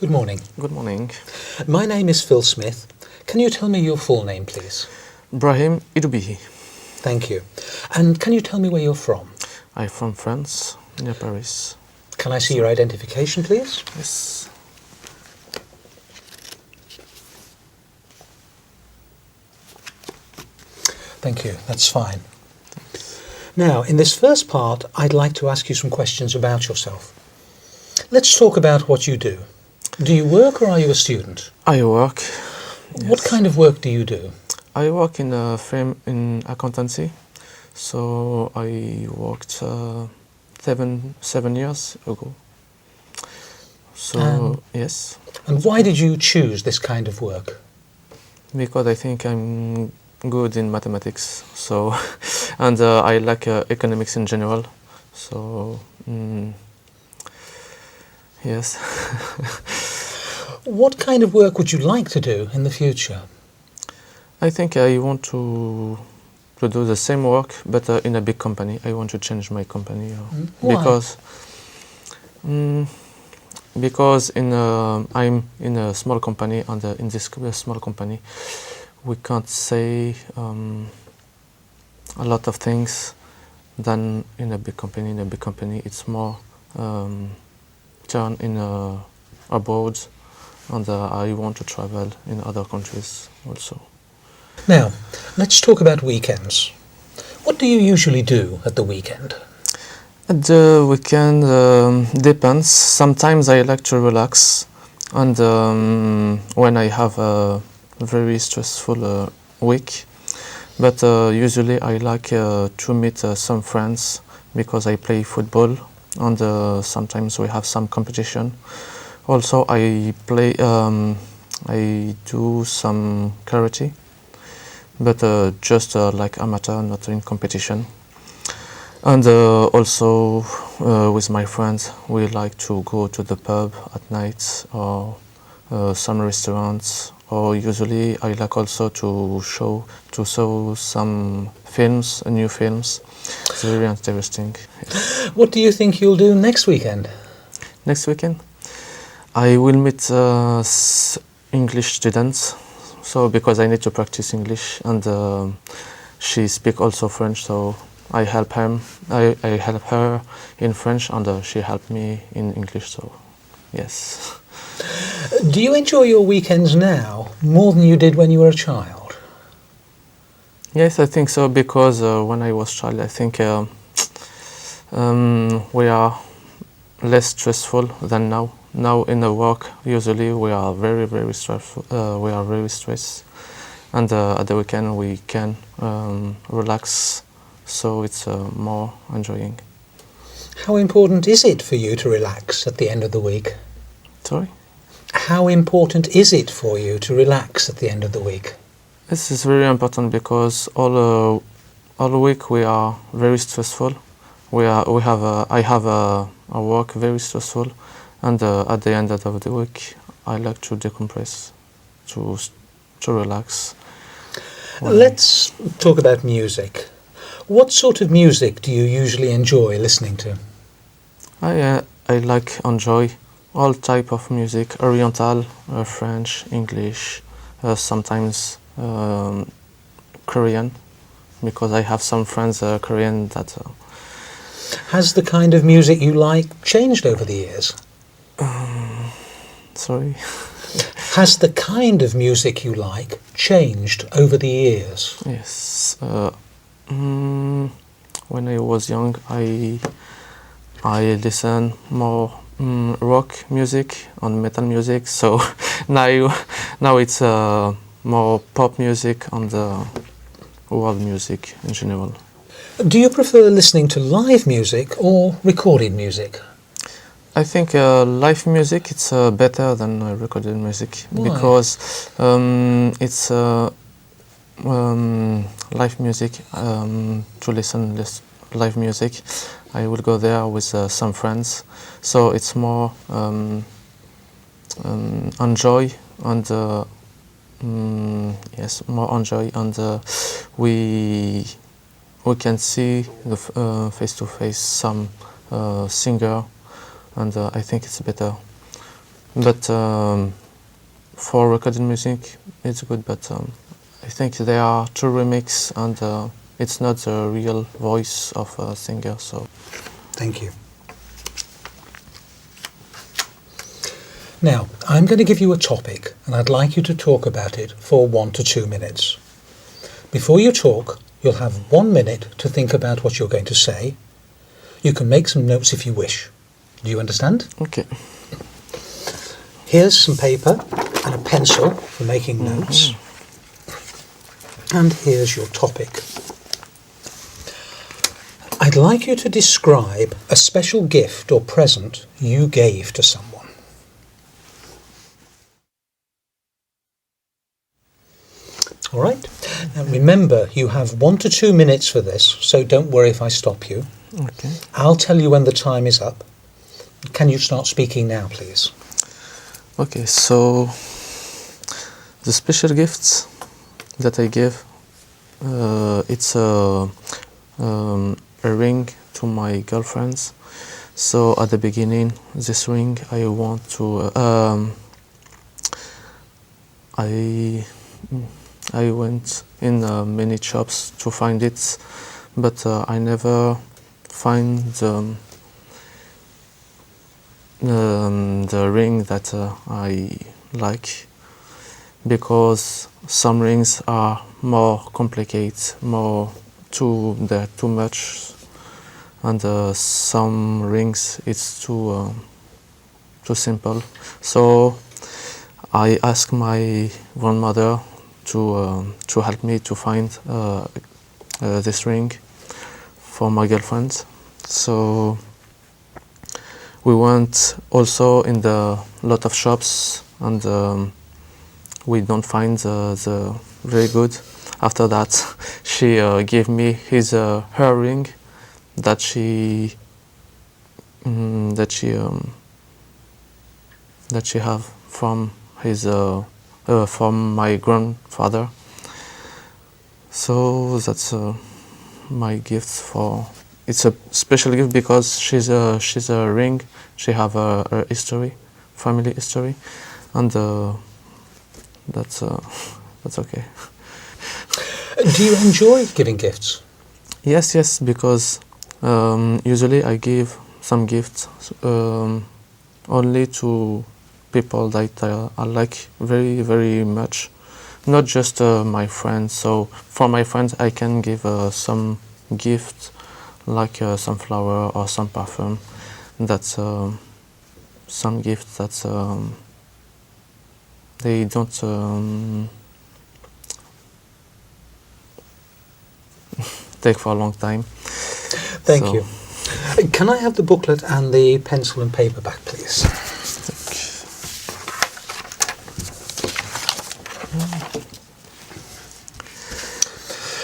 Good morning. Good morning. My name is Phil Smith. Can you tell me your full name, please? Brahim Idoubihi. Thank you. And can you tell me where you're from? I'm from France, near Paris. Can I see your identification, please? Yes. Thank you. That's fine. Now, in this first part, I'd like to ask you some questions about yourself. Let's talk about what you do. Do you work or are you a student? I work. What Yes. kind of work do you do? I work in a firm in accountancy. So I worked 7 years ago. So yes, And why did you choose this kind of work? because I think I'm good in mathematics. So and I like economics in general. So yes. What kind of work would you like to do in the future? I think I want to do the same work, but in a big company. I want to change my company Why? because I'm in a small company, and in this small company, we can't say a lot of things than in a big company. In a big company, it's more turn in abroad, and I want to travel in other countries also. Now, let's talk about weekends. What do you usually do at the weekend? At the weekend depends. Sometimes I like to relax, and when I have a very stressful week. But usually I like to meet some friends because I play football, and sometimes we have some competition. Also, I do some karate, but just like amateur, not in competition. And also with my friends, we like to go to the pub at night or some restaurants. Or usually, I like also to show some films, new films. It's very interesting. Yes. What do you think you'll do next weekend? Next weekend, I will meet English students. So because I need to practice English, and she speaks also French, so I help him. I help her in French, and she helped me in English. So, yes. Do you enjoy your weekends now more than you did when you were a child? Yes, I think so, because when I was child, I think we are less stressful than now. Now in the work, usually we are very, very stressful. We are very stressed, and at the weekend we can relax. So it's more enjoying. How important is it for you to relax at the end of the week? Sorry? How important is it for you to relax at the end of the week? This is very important because all week we are very stressful. I have a work very stressful, and at the end of the week I like to decompress, to relax. Let's talk about music. What sort of music do you usually enjoy listening to? I like enjoy all type of music: Oriental, French, English, sometimes Korean, because I have some friends Korean that. Has the kind of music you like changed over the years? Sorry. Has the kind of music you like changed over the years? Yes. When I was young, I listen more rock music and metal music. So now it's more pop music and world music in general. Do you prefer listening to live music or recorded music? I think live music it's better than recorded music. Why? Because it's live music. To listen live music, I will go there with some friends, so it's more enjoy, and yes, more enjoy, and we can see the face to face some singer, and I think it's better. But for recorded music, it's good. But I think they are two remix, and it's not the real voice of a singer. So Thank you. Now, I'm going to give you a topic, and I'd like you to talk about it for 1 to 2 minutes. Before you talk, you'll have 1 minute to think about what you're going to say. You can make some notes if you wish. Do you understand? okay. Here's some paper and a pencil for making notes. And here's your topic. I'd like you to describe a special gift or present you gave to someone. All right. Now remember, you have 1 to 2 minutes for this, so don't worry if I stop you. Okay. I'll tell you when the time is up. Can you start speaking now, please? Okay. So the special gifts that I give, it's a ring to my girlfriends. So at the beginning, this ring I want to. I went in many shops to find it, but I never find the ring that I like, because some rings are more complicated, they're too much, and some rings it's too simple. So I asked my grandmother to help me to find this ring for my girlfriend. So we went also in the lot of shops, and we don't find the very good. After that, she gave me her ring that she have from from my grandfather. So that's my gift for. It's a special gift because she's a ring. She have a history, family history, and that's okay. Do you enjoy giving gifts? Yes, because usually I give some gifts only to people that I like very, very much, not just my friends. So for my friends, I can give some gift, like some flower or some perfume. That's some gifts that they don't take for a long time. Thank you. Can I have the booklet and the pencil and paper back, please?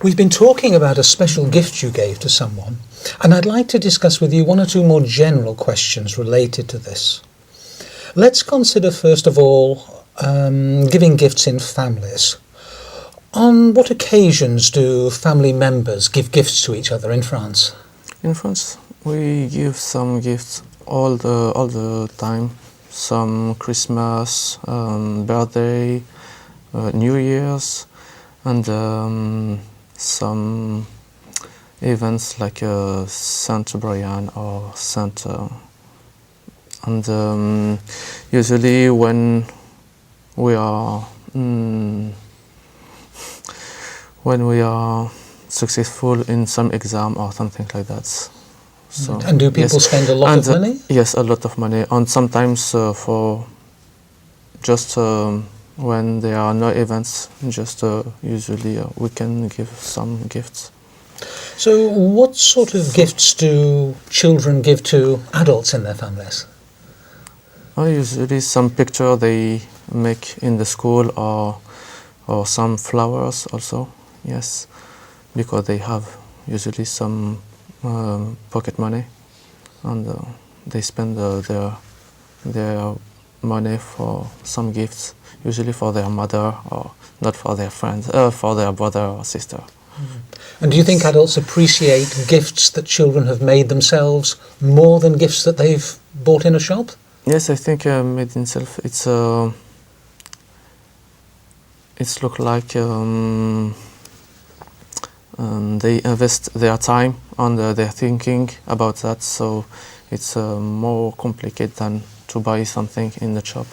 We've been talking about a special gift you gave to someone, and I'd like to discuss with you 1 or 2 more general questions related to this. Let's consider first of all giving gifts in families. On what occasions do family members give gifts to each other in France? In France, we give some gifts all the time. Some Christmas, birthday, New Year's, and some events like Saint Brian or Saint. And usually when we are successful in some exam or something like that. So, and do people spend a lot of money? Yes, a lot of money. And sometimes for just when there are no events, just usually we can give some gifts. So what sort of gifts do children give to adults in their families? Usually some picture they make in the school, or some flowers also, yes, because they have usually some pocket money, and they spend their money for some gifts, usually for their mother, or not for their friends, for their brother or sister. And do you think adults appreciate gifts that children have made themselves more than gifts that they've bought in a shop? Yes, I think made in self. It's look like they invest their time and their thinking about that. So it's more complicated than to buy something in the shop.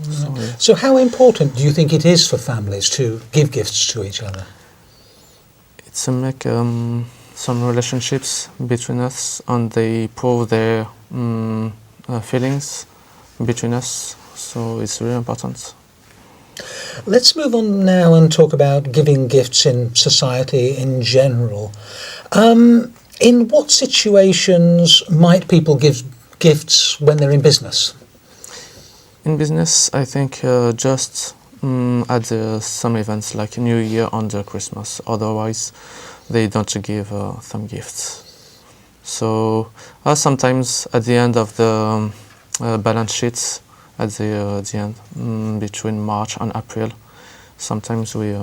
So, yeah. So how important do you think it is for families to give gifts to each other? It's to make some relationships between us, and they prove their feelings between us. So it's really important. Let's move on now and talk about giving gifts in society in general. In what situations might people give gifts when they're in business? In business, I think just at some events like New Year and Christmas. Otherwise, they don't give some gifts. So sometimes at the end of the balance sheets, at the end between March and April, sometimes we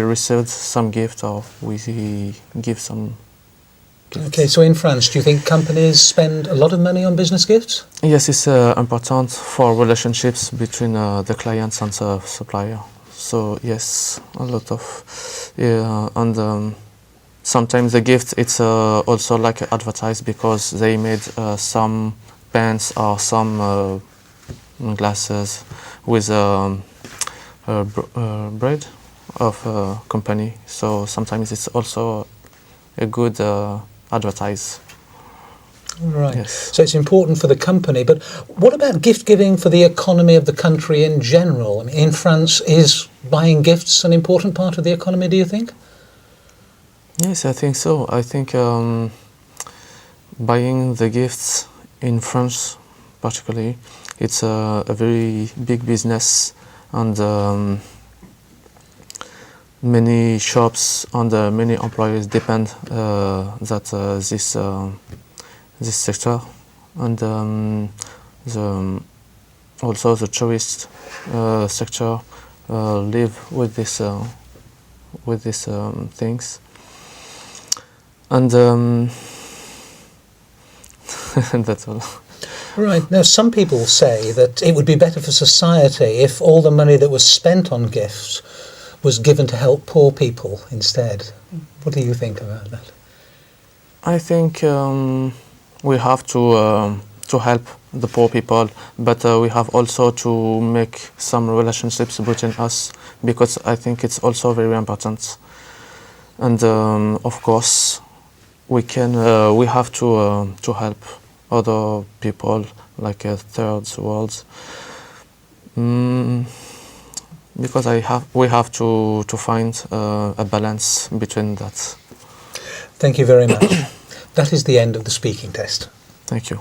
received some gift or we give some gifts. Okay, so in France, do you think companies spend a lot of money on business gifts? Yes, it's important for relationships between the clients and the supplier. So yes, a lot of and sometimes the gift it's also like advertised because they made some pens or some glasses with bread of a company. So sometimes it's also a good advertise. Right. Yes. So it's important for the company, but what about gift giving for the economy of the country in general? I mean, in France, is buying gifts an important part of the economy, do you think? Yes, I think so. I think buying the gifts in France, particularly, it's a very big business, and many shops and many employees depend this sector, and also the tourist sector live with these things, and that's all. Right. Now, some people say that it would be better for society if all the money that was spent on gifts was given to help poor people instead. What do you think about that? I think we have to help the poor people, but we have also to make some relationships between us, because I think it's also very important. And of course, we have to help other people like third world, because we have to find a balance between that. Thank you very much. That is the end of the speaking test. Thank you.